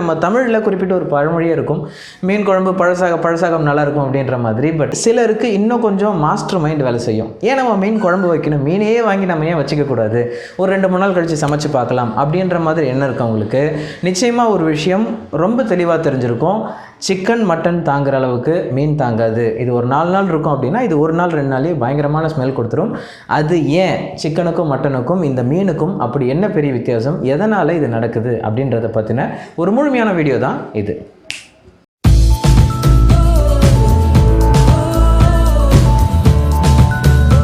நம்ம தமிழில் குறிப்பிட்ட ஒரு பழமொழியே இருக்கும், மீன் குழம்பு பழசாகம் நல்லாயிருக்கும் அப்படின்ற மாதிரி. பட் சிலருக்கு இன்னும் கொஞ்சம் மாஸ்டர் மைண்ட் வேலை செய்யும். ஏன் நம்ம மீன் குழம்பு வைக்கணும், மீனையே வாங்கி நம்ம ஏன் வச்சுக்கக்கூடாது, ஒரு 2-3 நாள் கழித்து சமைச்சு பார்க்கலாம் அப்படின்ற மாதிரி என்ன இருக்கு அவங்களுக்கு. நிச்சயமாக ஒரு விஷயம் ரொம்ப தெளிவாக தெரிஞ்சிருக்கும், சிக்கன் மட்டன் தாங்குற அளவுக்கு மீன் தாங்காது. இது ஒரு 4 நாள் இருக்கும் அப்படின்னா இது 1 நாள் 2 நாளே பயங்கரமான ஸ்மெல் கொடுத்துரும். அது ஏன் சிக்கனுக்கும் மட்டனுக்கும் இந்த மீனுக்கும் அப்படி என்ன பெரிய வித்தியாசம், எதனால் இது நடக்குது அப்படின்றத பற்றின ஒரு முழுமையான வீடியோ தான் இது.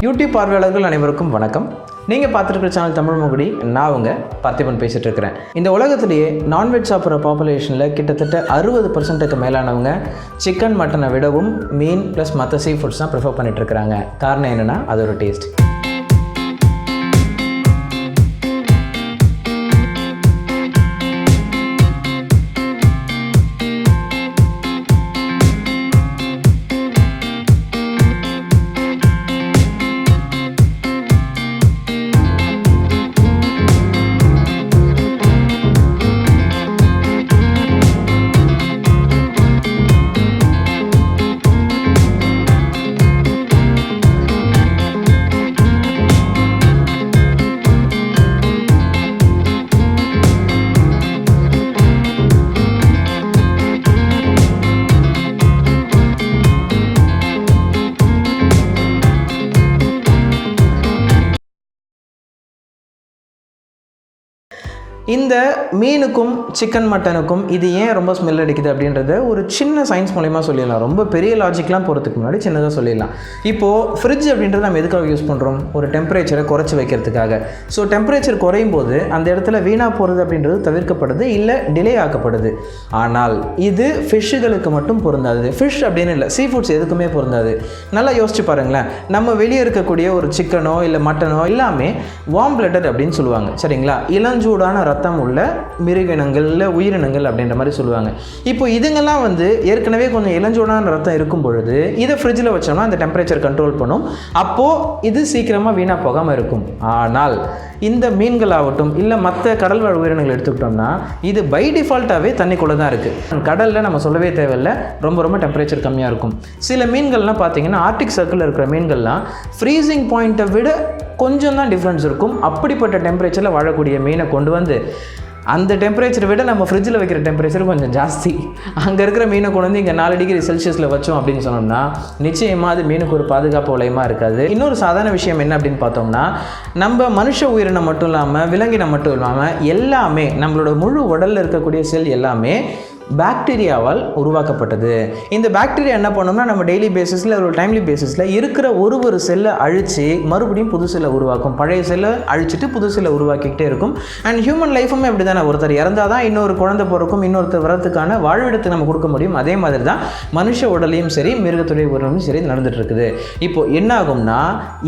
யூடியூப் பார்வையாளர்கள் அனைவருக்கும் வணக்கம். நீங்கள் பார்த்துருக்கிற சேனல் தமிழ் முகுடி. நான் உங்கள் பார்த்திபன் பேசிகிட்டு இருக்கிறேன். இந்த உலகத்திலேயே நான்வெஜ் சாப்பிட்ற பாப்புலேஷனில் கிட்டத்தட்ட 60% மேலானவங்க சிக்கன் மட்டனை விடவும் மீன் ப்ளஸ் மற்ற சீ ஃபுட்ஸ் தான் ப்ரிஃபர் பண்ணிகிட்ருக்கிறாங்க. காரணம் என்னென்னா அது ஒரு டேஸ்ட். இந்த மீனுக்கும் சிக்கன் மட்டனுக்கும் இது ஏன் ரொம்ப ஸ்மெல் அடிக்குது அப்படின்றத ஒரு சின்ன சயின்ஸ் மூலமா சொல்லிடலாம். ரொம்ப பெரிய லாஜிக்லாம் போகிறதுக்கு முன்னாடி சின்னதாக சொல்லிடலாம். இப்போது ஃப்ரிட்ஜ் அப்படின்றத நம்ம எதுக்காக யூஸ் பண்ணுறோம், ஒரு டெம்பரேச்சரை குறைச்சி வைக்கிறதுக்காக. ஸோ டெம்பரேச்சர் குறையும் போது அந்த இடத்துல வீணாக போகிறது அப்படின்றது தவிர்க்கப்படுது, இல்லை டிலே ஆக்கப்படுது. ஆனால் இது ஃபிஷ்ஷுகளுக்கு மட்டும் பொருந்தாது. ஃபிஷ் அப்படின்னு இல்லை, சீ ஃபுட்ஸ் எதுக்குமே பொருந்தாது. நல்லா யோசிச்சு பாருங்களேன். நம்ம வெளியே இருக்கக்கூடிய ஒரு சிக்கனோ இல்லை மட்டனோ எல்லாமே வார்ம் பிளட்டட் அப்படின்னு சொல்லுவாங்க, சரிங்களா? இளஞ்சூடான ரத்தம் உள்ள மிருகினங்கள் இல்லை உயிரினங்கள் அப்படின்ற மாதிரி சொல்லுவாங்க. இப்போ இதுங்கெல்லாம் ஏற்கனவே கொஞ்சம் இளஞ்சூடான ரத்தம் இருக்கும் பொழுது இதை ஃப்ரிட்ஜில் வச்சோம்னா அந்த டெம்பரேச்சர் கண்ட்ரோல் பண்ணும். அப்போது இது சீக்கிரமாக வீணாக போகாமல் இருக்கும். ஆனால் இந்த மீன்களாகட்டும் இல்லை மற்ற கடல்வாழ் உயிரினங்கள் எடுத்துக்கிட்டோம்னா இது பை டிஃபால்ட்டாகவே தண்ணிக்குள்ளே தான் இருக்குது. கடலில் நம்ம சொல்லவே தேவையில்லை, ரொம்ப டெம்பரேச்சர் கம்மியாக இருக்கும். சில மீன்கள்லாம் பார்த்தீங்கன்னா ஆர்டிக் சர்க்கிளில் இருக்கிற மீன்கள்லாம் ஃப்ரீசிங் பாயிண்ட்டை விட கொஞ்சம் தான் டிஃப்ரென்ஸ் இருக்கும். அப்படிப்பட்ட டெம்பரேச்சரில் வாழக்கூடிய மீனை கொண்டு வந்து அந்த டெம்பரேச்சரை விட நம்ம ஃப்ரிட்ஜில் வைக்கிற டெம்பரேச்சர் கொஞ்சம் ஜாஸ்தி. அங்கே இருக்கிற மீனை கொண்டு வந்து இங்கே 4 டிகிரி செல்சியஸில் வச்சோம் அப்படின்னு சொன்னோம்னா நிச்சயமாக அது மீனுக்கு ஒரு பாதுகாப்பு வளையமாக இருக்காது. இன்னொரு சாதாரண விஷயம் என்ன அப்படின்னு பார்த்தோம்னா, நம்ம மனுஷ உயிரினம் மட்டும் இல்லாமல் விலங்கினம் மட்டும் இல்லாமல் எல்லாமே நம்மளோட முழு உடலில் இருக்கக்கூடிய செல் எல்லாமே பாக்டீரியாவால் உருவாக்கப்பட்டது. இந்த பாக்டீரியா என்ன பண்ணோம்னா நம்ம டெய்லி பேசிஸில் ஒரு டைம்லி பேசிஸில் இருக்கிற ஒரு செல்லை அழித்து மறுபடியும் புது செல்லை உருவாக்கும். பழைய செல்லை அழிச்சிட்டு புது செல்லை உருவாக்கிக்கிட்டே இருக்கும். அண்ட் ஹியூமன் லைஃபுமே அப்படி தானே, ஒருத்தர் இறந்தால் தான் இன்னொரு குழந்தை பிறக்கும், இன்னொருத்தர் வரத்துக்கான வாழ்விடத்தை நம்ம கொடுக்க முடியும். அதே மாதிரி தான் மனுஷ உடலையும் சரி மிருகத்துடைய உடலும் சரி நடந்துட்டு இருக்குது. இப்போ என்ன ஆகும்னா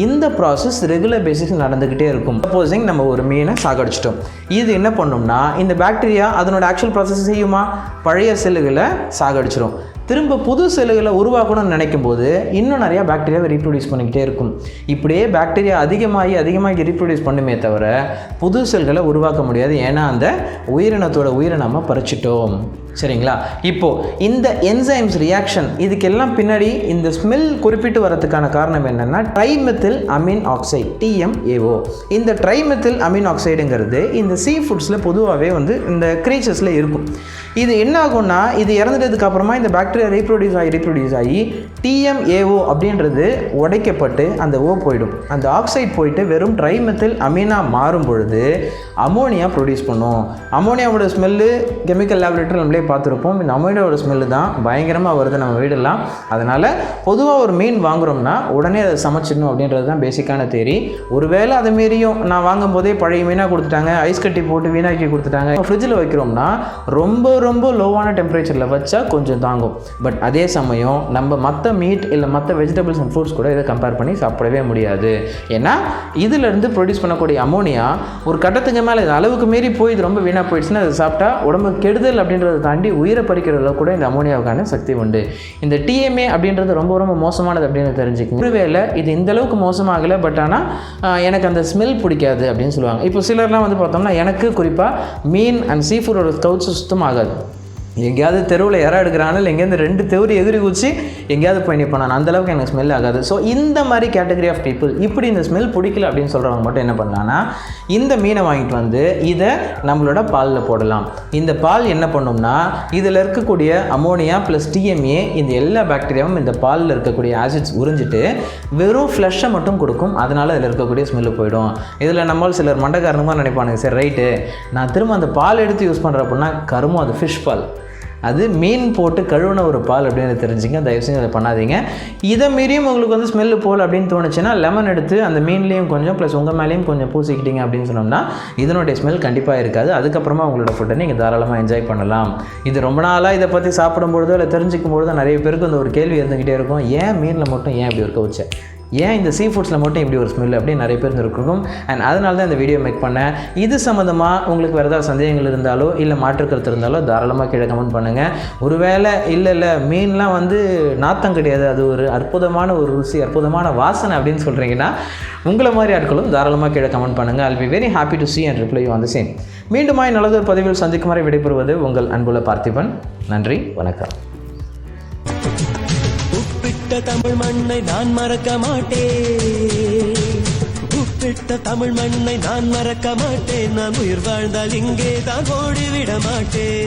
இந்த ப்ராசஸ் ரெகுலர் பேசிஸில் நடந்துக்கிட்டே இருக்கும். சப்போஸிங் நம்ம ஒரு மீனை சாகடிச்சிட்டோம், இது என்ன பண்ணும்னா இந்த பாக்டீரியா அதனோட ஆக்சுவல் ப்ராசஸ் செய்யுமா, பழைய செல்லுகளை சாகடிச்சிடும். திரும்ப புது செல்லுகளை உருவாக்கணும்னு நினைக்கும் போது இன்னும் நிறையா பாக்டீரியாவை ரீப்ரொடியூஸ் பண்ணிக்கிட்டே இருக்கும். இப்படியே பாக்டீரியா அதிகமாகி ரீப்ரொடியூஸ் பண்ணுமே தவிர புது செல்களை உருவாக்க முடியாது. ஏன்னா அந்த உயிரினத்தோட உயிரை நம்ம பறிச்சிட்டோம், சரிங்களா? இப்போது இந்த என்சைம்ஸ் ரியாக்ஷன் இதுக்கெல்லாம் பின்னாடி இந்த ஸ்மெல் குறிப்பிட்டு வரதுக்கான காரணம் என்னென்னா ட்ரைமெத்தில் அமீன் ஆக்சைடு, TMAO. இந்த ட்ரைமெத்தில் அமீன் ஆக்சைடுங்கிறது இந்த சீ ஃபுட்ஸில் பொதுவாகவே இந்த க்ரீச்சர்ஸில் இருக்கும். இது என்ன ஆகும்னா இது இறந்துட்டதுக்கு அப்புறமா இந்த பாக்டீரியா ரீப்ரொடியூஸ் ஆகி TMAO அப்படின்றது உடைக்கப்பட்டு அந்த O போயிடும். அந்த ஆக்சைடு போயிட்டு வெறும் ட்ரைமெத்தில் அமீனாக மாறும் பொழுது அமோனியா ப்ரொடியூஸ் பண்ணும். அமோனியாவோட ஸ்மெல்லு கெமிக்கல் லேபரேட்டரி நம்மளே பார்த்துருப்போம். இந்த அமோனியாவோட ஸ்மெல்லு தான் பயங்கரமாக வருது நம்ம வீடெல்லாம். அதனால் பொதுவாக ஒரு மீன் வாங்குகிறோம்னா உடனே அதை சமைச்சிடணும் அப்படின்றது தான் பேசிக்கான தேரி. ஒருவேளை அதை மீறியும் நான் வாங்கும் போதே பழைய மீனாக கொடுத்துட்டாங்க, ஐஸ் கட்டி போட்டு வீணாக்கி கொடுத்துட்டாங்க, ஃப்ரிட்ஜில் வைக்கிறோம்னா ரொம்ப லோவான டெம்பரேச்சரில் வச்சா கொஞ்சம் தாங்கும். பட் அதே சமயம் நம்ம மற்ற மீட் இல்லை மற்ற வெஜிடபிள்ஸ் அண்ட் ஃப்ரூட்ஸ் கூட இதை கம்பேர் பண்ணி சாப்பிடவே முடியாது. ஏன்னா இதிலேருந்து ப்ரொடியூஸ் பண்ணக்கூடிய அமோனியா ஒரு கட்டத்துக்கு மேலே அளவுக்கு மீறி போய் இது ரொம்ப வீணாக போயிடுச்சுன்னா அதை சாப்பிட்டா உடம்பு கெடுதல் அப்படின்றத தாண்டி உயிரை பறிக்கிறதுல கூட இந்த அமோனியாவுக்கான சக்தி உண்டு. இந்த TMA அப்படின்றது ரொம்ப மோசமானது அப்படின்னு தெரிஞ்சுக்கணும். ஒருவேளை இது இந்த அளவுக்கு மோசமாகலை, பட் ஆனால் எனக்கு அந்த ஸ்மெல் பிடிக்காது அப்படின்னு சொல்லுவாங்க. இப்போ சிலர்லாம் பார்த்தோம்னா எனக்கு குறிப்பாக மீன் அண்ட் சீ ஃபுட்டோட கவுச்சு சுத்தம் ஆகாது. எங்கேயாவது தெருவில் இற எடுக்கிறாங்க இல்லை எங்கேயாவது 2 தெரு எகிரி குச்சி எங்கேயாவது போய் நிற்பான், அந்தளவுக்கு எனக்கு ஸ்மெல் ஆகாது. ஸோ இந்த மாதிரி கேட்டகரி ஆஃப் பீப்புள், இப்படி இந்த ஸ்மெல் பிடிக்கல அப்படின்னு சொல்கிறவங்க மட்டும் என்ன பண்ணலான்னா, இந்த மீனை வாங்கிட்டு வந்து இதை நம்மளோட பாலில் போடலாம். இந்த பால் என்ன பண்ணும்னா, இதில் இருக்கக்கூடிய அமோனியா ப்ளஸ் டிஎம்ஏ இந்த எல்லா பாக்டீரியாவும் இந்த பாலில் இருக்கக்கூடிய ஆசிட்ஸ் உறிஞ்சிட்டு வெறும் ஃப்ளஷை மட்டும் கொடுக்கும். அதனால் அதில் இருக்கக்கூடிய ஸ்மெல்லு போயிடும். இதில் நம்மளால் சிலர் மண்டக்காரணமாக நினைப்பானுங்க, சரி ரைட்டு நான் திரும்ப அந்த பால் எடுத்து யூஸ் பண்ணுறேன் அப்படின்னா கருமம், அது ஃபிஷ் பால், அது மீன் போட்டு கழுவுன ஒரு பால் அப்படின்னு தெரிஞ்சுங்க. தயவுசெய்து அதை பண்ணாதீங்க. இதை மீறியும் உங்களுக்கு வந்து ஸ்மெல்லு போல் அப்படின்னு தோணுச்சுன்னா லெமன் எடுத்து அந்த மீன்லேயும் கொஞ்சம் ப்ளஸ் உங்கள் மேலேயும் கொஞ்சம் பூசிக்கிட்டீங்க அப்படின்னு சொன்னோம்னா இதனுடைய ஸ்மெல் கண்டிப்பாக இருக்காது. அதுக்கப்புறமா உங்களோட ஃபுட்டை நீங்கள் தாராளமாக என்ஜாய் பண்ணலாம். இது ரொம்ப நாளாக இதை பற்றி சாப்பிடும்பொழுதோ இல்லை தெரிஞ்சிக்கும் பொழுதோ நிறைய பேருக்கு இந்த ஒரு கேள்வி இருந்துக்கிட்டே இருக்கும், ஏன் மீனில் மட்டும் ஏன் இப்படி இருக்க வச்சேன், ஏன் இந்த சீ ஃபுட்ஸில் மட்டும் இப்படி ஒரு ஸ்மெல் அப்படின்னு நிறைய பேர் இருக்கும். அண்ட் அதனால தான் இந்த வீடியோ மேக் பண்ணேன். இது சம்மந்தமாக உங்களுக்கு வேறு ஏதாவது சந்தேகங்கள் இருந்தாலோ இல்லை மாற்றுக்கருத்து இருந்தாலோ தாராளமாக கீழே கமெண்ட் பண்ணுங்கள். ஒருவேளை இல்லை மீன்லாம் வந்து நாத்தம் கிடையாது, அது ஒரு அற்புதமான ஒரு ருசி, அற்புதமான வாசனை அப்படின்னு சொல்கிறீங்கன்னா உங்களை மாதிரி ஆட்களும் தாராளமாக கீழே கமெண்ட் பண்ணுங்கள். I'll be very happy to see and reply you on the same. மீண்டுமாய் நல்லதொரு பதிவில் சந்திக்கும் வரை விடைபெறுவது உங்கள் அன்புள்ள பார்த்திபன். நன்றி, வணக்கம். உப்பிட்ட தமிழ் மண்ணை நான் மறக்க மாட்டேன், உப்பிட்ட தமிழ் மண்ணை நான் மறக்க மாட்டேன், நான் உயிர் வாழ்ந்தால் இங்கே தான் ஓடிவிட மாட்டேன்.